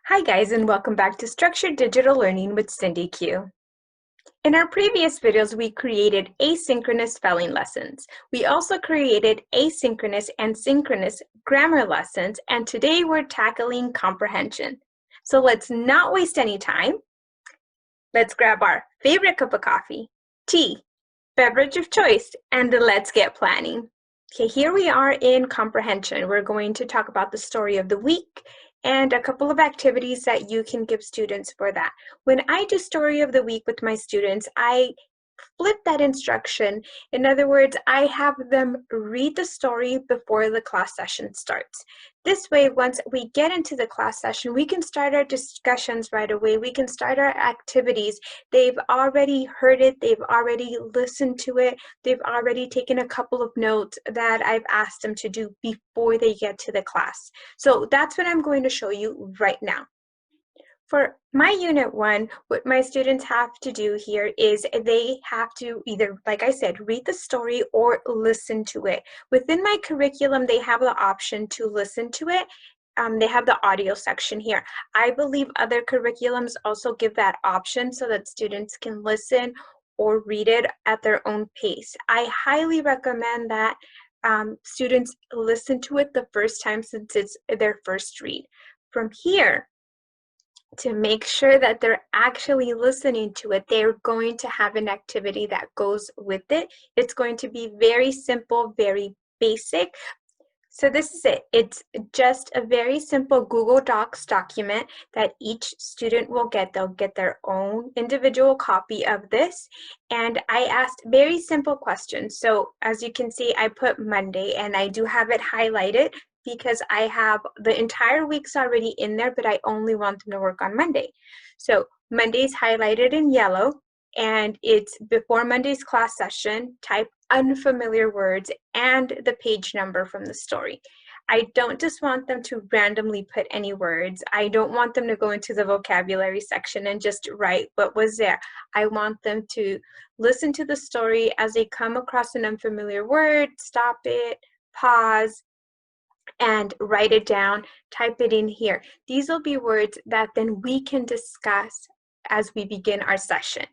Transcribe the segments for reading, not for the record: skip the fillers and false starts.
Hi guys, and welcome back to Structured Digital Learning with Cindy Q. In our previous videos, we created asynchronous spelling lessons. We also created asynchronous and synchronous grammar lessons, and today we're tackling comprehension. So let's not waste any time. Let's grab our favorite cup of coffee, tea, beverage of choice, and let's get planning. Okay, here we are in comprehension. We're going to talk about the story of the week and a couple of activities that you can give students for that. When I do story of the week with my students, I flip that instruction. In other words, I have them read the story before the class session starts. This way, once we get into the class session, we can start our discussions right away. We can start our activities. They've already heard it. They've already listened to it. They've already taken a couple of notes that I've asked them to do before they get to the class. So that's what I'm going to show you right now. For my Unit 1, what my students have to do here is they have to either, like I said, read the story or listen to it. Within my curriculum, they have the option to listen to it. They have the audio section here. I believe other curriculums also give that option so that students can listen or read it at their own pace. I highly recommend that students listen to it the first time since it's their first read. From here, to make sure that they're actually listening to it, they're going to have an activity that goes with it. It's going to be very simple, very basic. So this is it. It's just a very simple Google Docs document that each student will get. They'll get their own individual copy of this. And I asked very simple questions. So as you can see, I put Monday and I do have it highlighted because I have the entire week's already in there, but I only want them to work on Monday. So Monday's highlighted in yellow, and it's before Monday's class session, type unfamiliar words and the page number from the story. I don't just want them to randomly put any words. I don't want them to go into the vocabulary section and just write what was there. I want them to listen to the story as they come across an unfamiliar word, stop it, pause, and write it down, type it in here. These will be words that then we can discuss as we begin our session.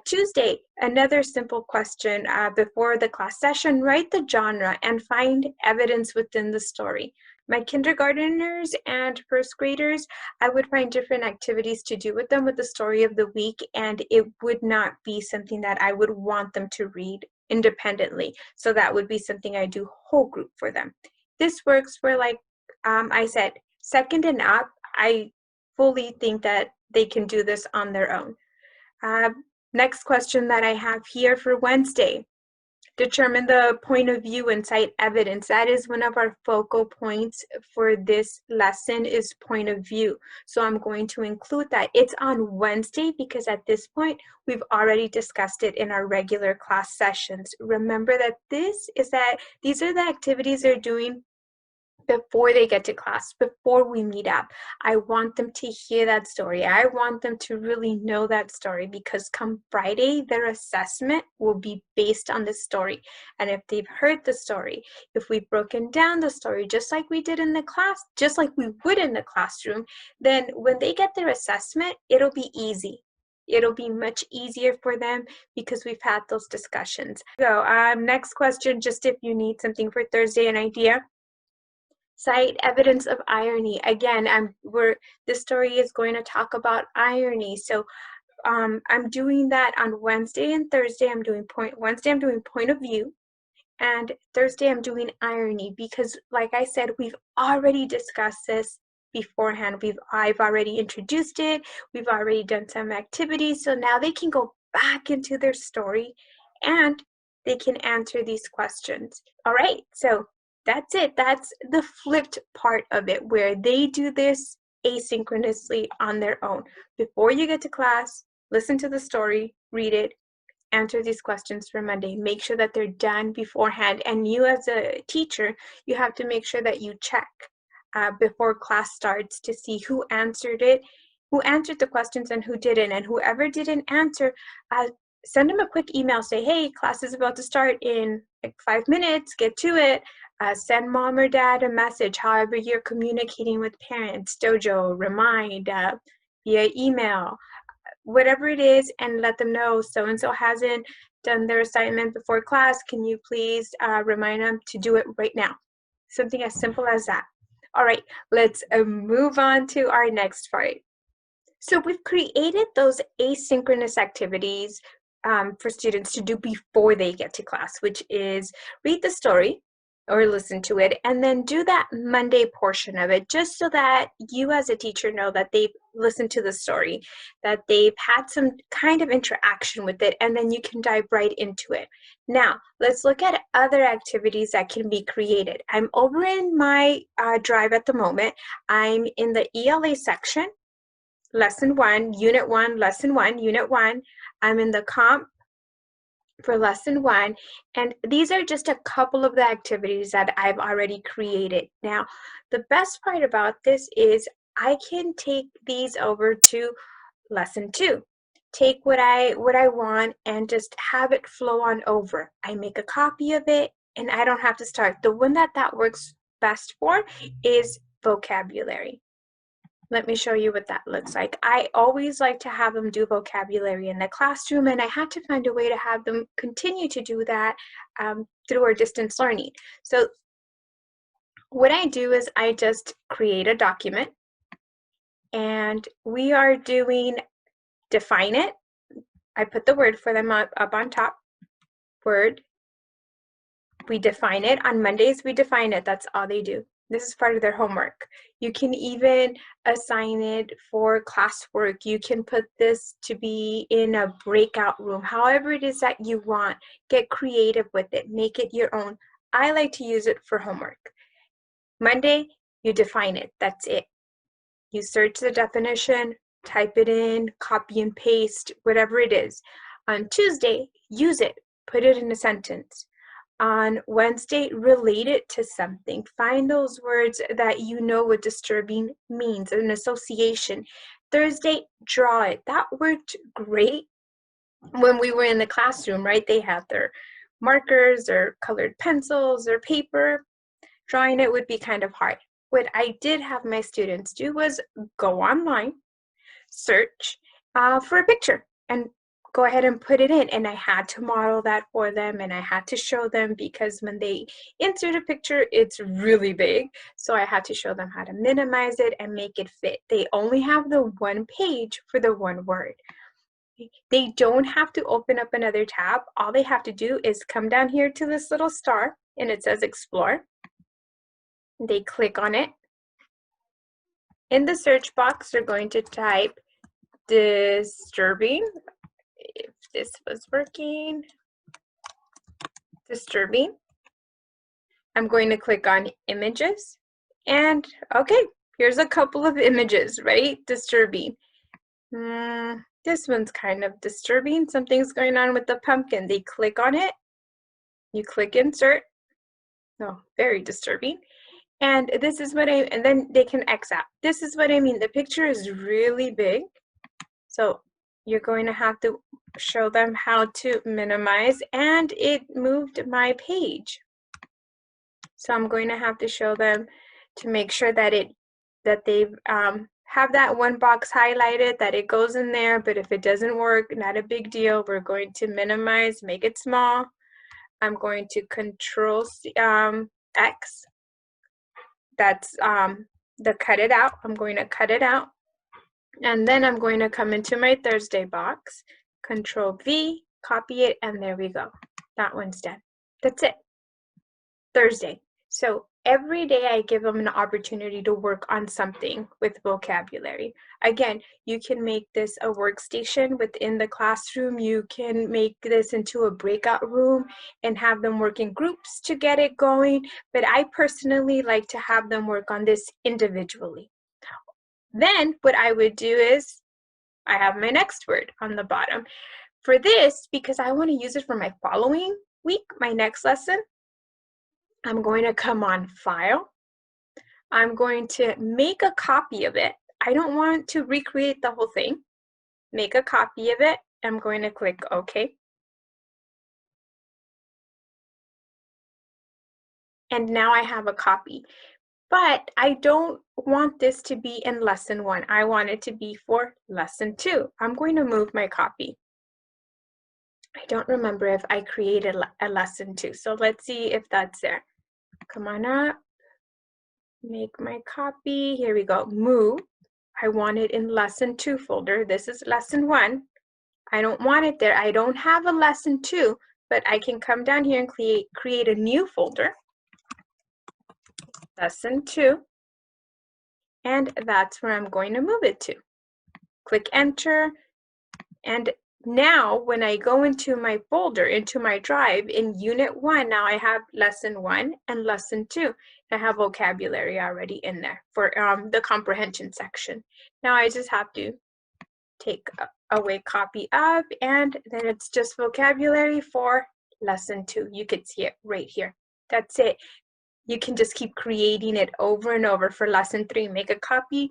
Tuesday, another simple question before the class session, write the genre and find evidence within the story. My kindergarteners and first graders, I would find different activities to do with them with the story of the week, and it would not be something that I would want them to read independently. So that would be something I do whole group for them. This works for, like I said, second and up. I fully think that they can do this on their own. Next question that I have here for Wednesday. Determine the point of view and cite evidence. That is one of our focal points for this lesson is point of view. So I'm going to include that. It's on Wednesday because at this point, we've already discussed it in our regular class sessions. Remember that these are the activities they're doing before they get to class, before we meet up. I want them to hear that story. I want them to really know that story because come Friday, their assessment will be based on the story. And if they've heard the story, if we've broken down the story, just like we did in the class, just like we would in the classroom, then when they get their assessment, it'll be easy. It'll be much easier for them because we've had those discussions. So next question, just if you need something for Thursday, an idea. Cite evidence of irony. Again, this story is going to talk about irony. So I'm doing that on Wednesday and Thursday. Wednesday I'm doing point of view, and Thursday I'm doing irony because, like I said, we've already discussed this beforehand. I've already introduced it. We've already done some activities. So now they can go back into their story and they can answer these questions. All right, so that's it. That's the flipped part of it where they do this asynchronously on their own. Before you get to class, listen to the story, read it, answer these questions for Monday. Make sure that they're done beforehand. And you as a teacher, you have to make sure that you check before class starts to see who answered the questions and who didn't. And whoever didn't answer, send them a quick email, say, hey, class is about to start in like 5 minutes, get to it. send mom or dad a message, however you're communicating with parents, dojo, remind, via email, whatever it is, and let them know so-and-so hasn't done their assignment before class. Can you please remind them to do it right now? Something as simple as that. All right, let's move on to our next part. So we've created those asynchronous activities for students to do before they get to class, which is read the story or listen to it, and then do that Monday portion of it, just so that you as a teacher know that they've listened to the story, that they've had some kind of interaction with it, and then you can dive right into it. Now, let's look at other activities that can be created. I'm over in my drive at the moment. I'm in the ELA section. Lesson 1, Unit 1, Lesson 1, Unit 1. I'm in the comp for Lesson 1, and these are just a couple of the activities that I've already created. Now, the best part about this is I can take these over to Lesson 2. Take what I want and just have it flow on over. I make a copy of it, and I don't have to start. The one that works best for is vocabulary. Let me show you what that looks like. I always like to have them do vocabulary in the classroom, and I had to find a way to have them continue to do that through our distance learning. So what I do is I just create a document, and we are doing define it. I put the word for them up on top, word. We define it. On Mondays, we define it. That's all they do. This is part of their homework. You can even assign it for classwork. You can put this to be in a breakout room. However it is that you want, get creative with it. Make it your own. I like to use it for homework. Monday, you define it. That's it. You search the definition, type it in, copy and paste, whatever it is. On Tuesday, use it. Put it in a sentence. On Wednesday, relate it to something. Find those words that you know what disturbing means, an association. Thursday, draw it. That worked great when we were in the classroom, right? They had their markers or colored pencils or paper. Drawing it would be kind of hard. What I did have my students do was go online, search for a picture, and go ahead and put it in. And I had to model that for them, and I had to show them, because when they insert a picture, it's really big. So I had to show them how to minimize it and make it fit. They only have the one page for the one word. They don't have to open up another tab. All they have to do is come down here to this little star, and it says Explore. They click on it. In the search box, they're going to type disturbing. If this was working, disturbing. I'm going to click on images, and okay, here's a couple of images, right? Disturbing. This one's kind of disturbing. Something's going on with the pumpkin. They click on it. You click insert. Oh, very disturbing. And this is what and then they can X out. This is what I mean. The picture is really big. So you're going to have to show them how to minimize, and it moved my page. So I'm going to have to show them to make sure that they have that one box highlighted, that it goes in there. But if it doesn't work, not a big deal. We're going to minimize, make it small. I'm going to Control X. That's the cut it out. I'm going to cut it out. And then I'm going to come into my Thursday box, Control V, copy it, and there we go. That one's done. That's it. Thursday. So every day I give them an opportunity to work on something with vocabulary. Again, you can make this a workstation within the classroom. You can make this into a breakout room and have them work in groups to get it going. But I personally like to have them work on this individually. Then what I would do is I have my next word on the bottom. For this, because I want to use it for my following week, my next lesson, I'm going to come on File. I'm going to make a copy of it. I don't want to recreate the whole thing. Make a copy of it. I'm going to click OK. And now I have a copy. But I don't want this to be in lesson 1. I want it to be for lesson 2. I'm going to move my copy. I don't remember if I created a lesson 2. So let's see if that's there. Come on up. Make my copy. Here we go. Move. I want it in lesson 2 folder. This is lesson 1. I don't want it there. I don't have a lesson 2, but I can come down here and create a new folder. Lesson 2. And that's where I'm going to move it to. Click enter. And now when I go into my folder, into my drive in unit 1, now I have lesson 1 and lesson 2. I have vocabulary already in there for the comprehension section. Now I just have to take away copy of, and then it's just vocabulary for lesson 2. You could see it right here. That's it. You can just keep creating it over and over for lesson 3. Make a copy,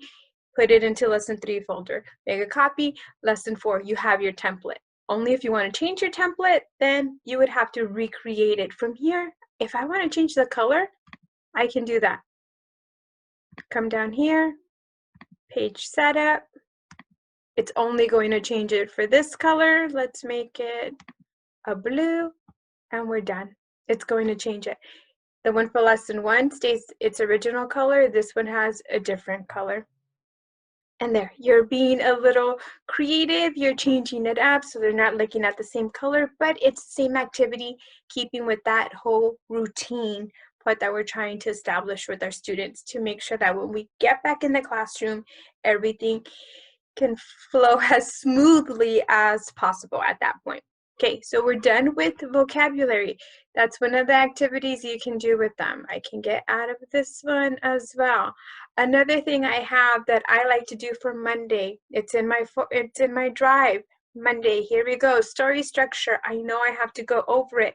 put it into lesson 3 folder. Make a copy, lesson 4, you have your template. Only if you want to change your template, then you would have to recreate it from here. If I want to change the color, I can do that. Come down here, page setup. It's only going to change it for this color. Let's make it a blue, and we're done. It's going to change it. The one for lesson 1 stays its original color. This one has a different color. And there, you're being a little creative. You're changing it up so they're not looking at the same color, but it's the same activity, keeping with that whole routine part that we're trying to establish with our students to make sure that when we get back in the classroom, everything can flow as smoothly as possible at that point. Okay, so we're done with vocabulary. That's one of the activities you can do with them. I can get out of this one as well. Another thing I have that I like to do for Monday, it's in my drive. Monday, here we go. Story structure. I know I have to go over it.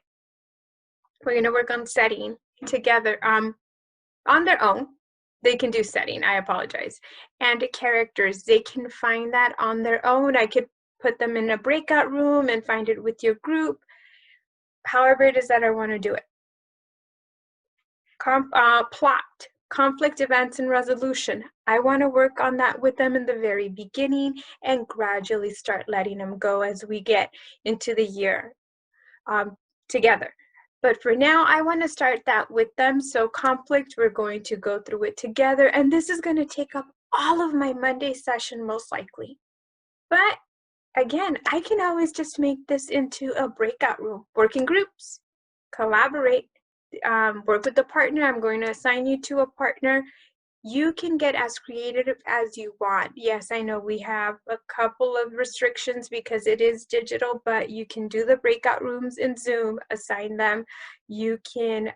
We're going to work on setting together on their own. They can do setting, I apologize. And characters, they can find that on their own. I could put them in a breakout room and find it with your group. However it is that I want to do it. Plot, conflict, events, and resolution. I want to work on that with them in the very beginning and gradually start letting them go as we get into the year together. But for now, I want to start that with them. So conflict, we're going to go through it together. And this is going to take up all of my Monday session most likely. But again, I can always just make this into a breakout room. Work in groups, collaborate, work with a partner. I'm going to assign you to a partner. You can get as creative as you want. Yes, I know we have a couple of restrictions because it is digital, but you can do the breakout rooms in Zoom, assign them. You can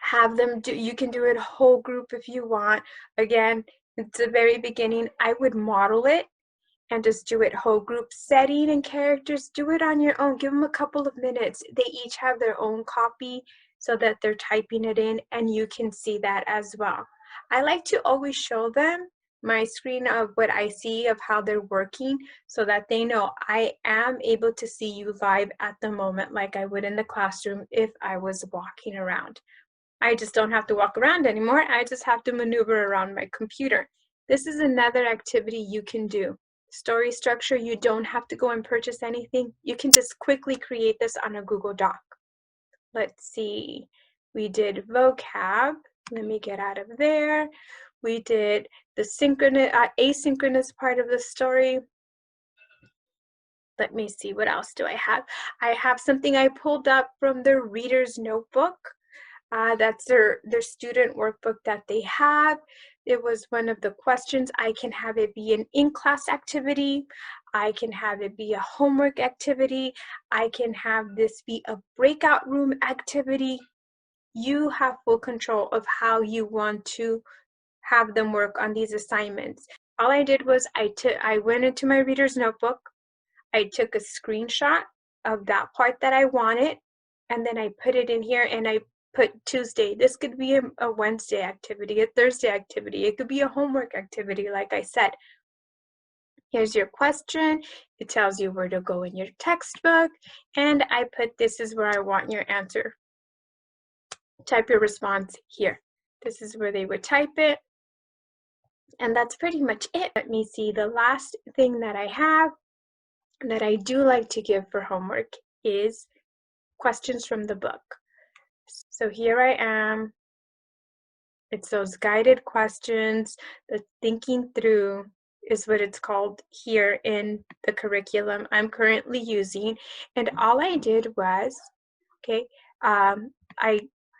have them do, you can do it a whole group if you want. Again, it's the very beginning. I would model it and just do it whole group. Setting and characters, do it on your own. Give them a couple of minutes. They each have their own copy so that they're typing it in and you can see that as well. I like to always show them my screen of what I see of how they're working so that they know I am able to see you live at the moment like I would in the classroom if I was walking around. I just don't have to walk around anymore. I just have to maneuver around my computer. This is another activity you can do. Story structure, you don't have to go and purchase anything. You can just quickly create this on a Google Doc. Let's see, we did vocab. Let me get out of there. We did the asynchronous part of the story. Let me see, what else do I have? I have something I pulled up from the reader's notebook. That's their student workbook that they have. It was one of the questions. I can have it be an in-class activity. I can have it be a homework activity. I can have this be a breakout room activity. You have full control of how you want to have them work on these assignments. All I did was I went into my reader's notebook. I took a screenshot of that part that I wanted, and then I put it in here and I put Tuesday. This could be a Wednesday activity, a Thursday activity. It could be a homework activity, like I said. Here's your question. It tells you where to go in your textbook. And I put this is where I want your answer. type your response here. This is where they would type it. And that's pretty much it. Let me see, the last thing that I have that I do like to give for homework is questions from the book. So here I am. It's those guided questions, the thinking through is what it's called here in the curriculum I'm currently using. And all I did was, I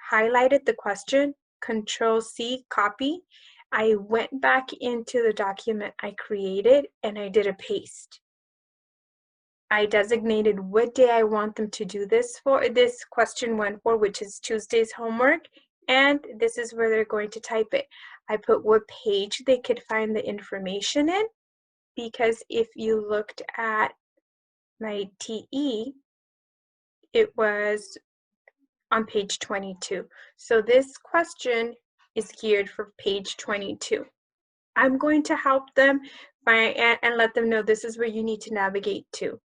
highlighted the question, Control-C, copy. I went back into the document I created and I did a paste. I designated what day I want them to do this for, this question 1 for, which is Tuesday's homework, and this is where they're going to type it. I put what page they could find the information in, because if you looked at my TE, it was on page 22. So this question is geared for page 22. I'm going to help them find and let them know this is where you need to navigate to.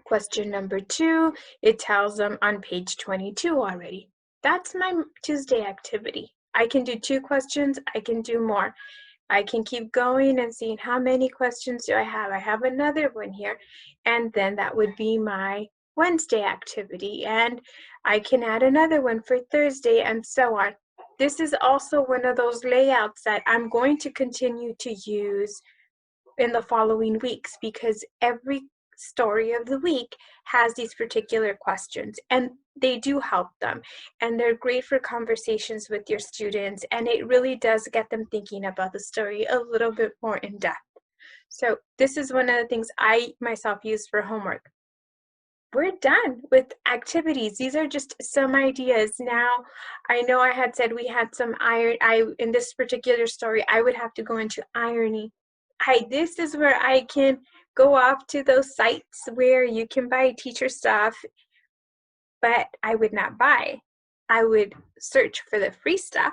Question number 2, it tells them on page 22 already. That's my Tuesday activity. I can do 2 questions, I can do more. I can keep going and seeing how many questions do I have. I have another one here, and then that would be my Wednesday activity, and I can add another one for Thursday, and so on. This is also one of those layouts that I'm going to continue to use in the following weeks, because every story of the week has these particular questions, and they do help them, and they're great for conversations with your students, and it really does get them thinking about the story a little bit more in depth. So this is one of the things I myself use for homework. We're done with activities. These are just some ideas. Now, I know I had said we had some in this particular story, I would have to go into irony. This is where I can go off to those sites where you can buy teacher stuff, but I would not buy. I would search for the free stuff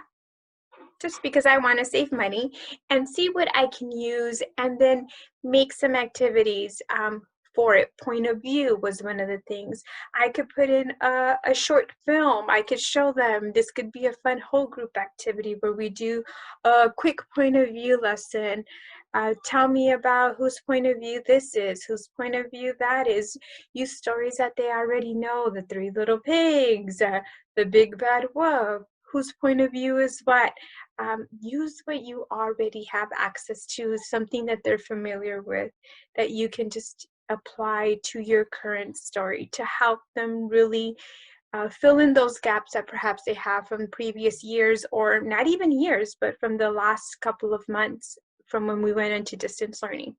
just because I want to save money and see what I can use, and then make some activities for it. Point of view was one of the things. I could put in a short film. I could show them. This could be a fun whole group activity where we do a quick point of view lesson. Tell me about whose point of view this is, whose point of view that is. Use stories that they already know, the 3 Little Pigs, the Big Bad Wolf, whose point of view is what. Use what you already have access to, something that they're familiar with, that you can just apply to your current story to help them really fill in those gaps that perhaps they have from previous years, or not even years, but from the last couple of months from when we went into distance learning.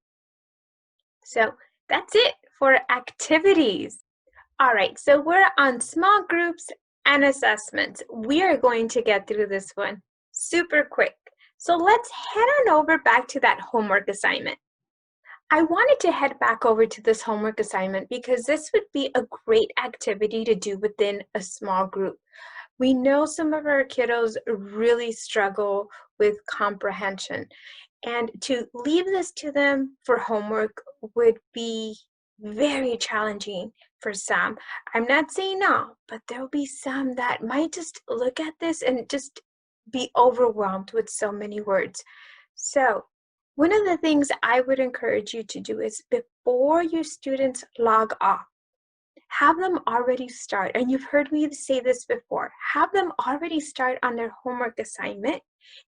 So that's it for activities. All right, so we're on small groups and assessments. We are going to get through this one super quick. So let's head on over back to that homework assignment. I wanted to head back over to this homework assignment because this would be a great activity to do within a small group. We know some of our kiddos really struggle with comprehension, and to leave this to them for homework would be very challenging for some. I'm not saying no, but there'll be some that might just look at this and just be overwhelmed with so many words. So one of the things I would encourage you to do is, before your students log off, have them already start, and you've heard me say this before, have them already start on their homework assignment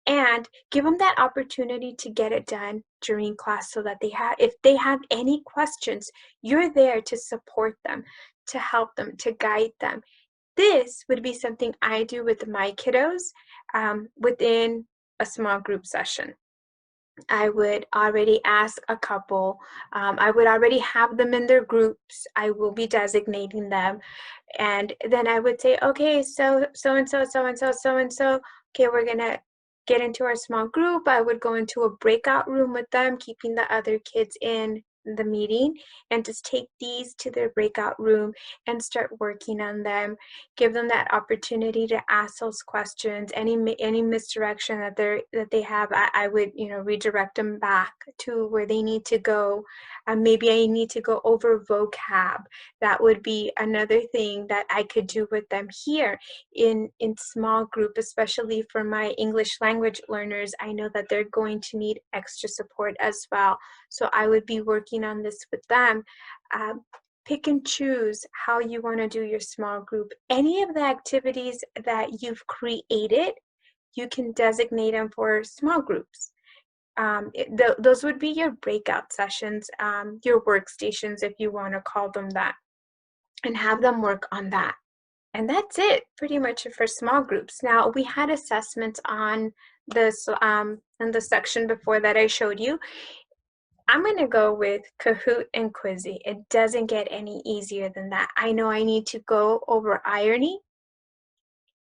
and give them that opportunity to get it done during class, so that if they have any questions, you're there to support them, to help them, to guide them. This would be something I do with my kiddos within a small group session. I would already ask a couple. I would already have them in their groups. I will be designating them. And then I would say, okay, so-and-so, so-and-so, so-and-so. Okay, we're going to get into our small group. I would go into a breakout room with them, keeping the other kids in the meeting and just take these to their breakout room and start working on them. Give them that opportunity to ask those questions. Any misdirection that they have, I would redirect them back to where they need to go. Maybe I need to go over vocab. That would be another thing that I could do with them here in small group, especially for my English language learners. I know that they're going to need extra support as well. So I would be working on this with them. Pick and choose how you want to do your small group. Any of the activities that you've created, you can designate them for small groups. Those would be your breakout sessions, your workstations, if you want to call them that, and have them work on that. And that's it, pretty much for small groups. Now, we had assessments on this in the section before that I showed you. I'm going to go with Kahoot and Quizy. It doesn't get any easier than that. I know I need to go over irony,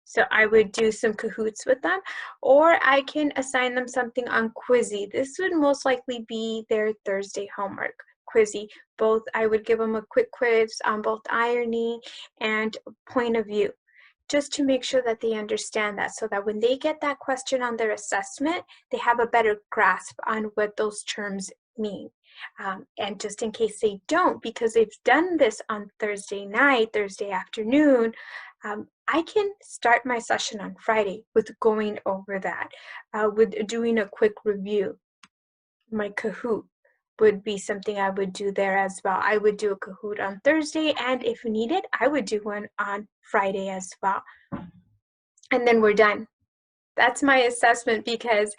so I would do some Kahoots with them, or I can assign them something on Quizy. This would most likely be their Thursday homework. Quizy, both, I would give them a quick quiz on both irony and point of view, just to make sure that they understand that, so that when they get that question on their assessment, they have a better grasp on what those terms mean. And just in case they don't, because they've done this on Thursday night, Thursday afternoon, I can start my session on Friday with going over that, with doing a quick review. My Kahoot would be something I would do there as well. I would do a Kahoot on Thursday, and if needed, I would do one on Friday as well. And then we're done. That's my assessment, because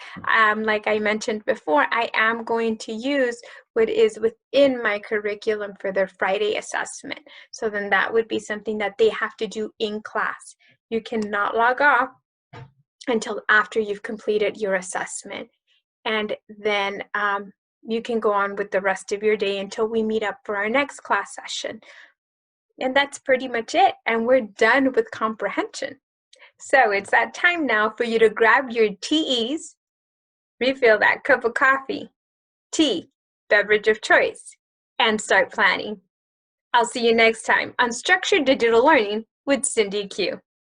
like I mentioned before, I am going to use what is within my curriculum for their Friday assessment. So then that would be something that they have to do in class. You cannot log off until after you've completed your assessment. And then you can go on with the rest of your day until we meet up for our next class session. And that's pretty much it. And we're done with comprehension. So it's that time now for you to grab your TEs, refill that cup of coffee, tea, beverage of choice, and start planning. I'll see you next time on Structured Digital Learning with Cindy Q.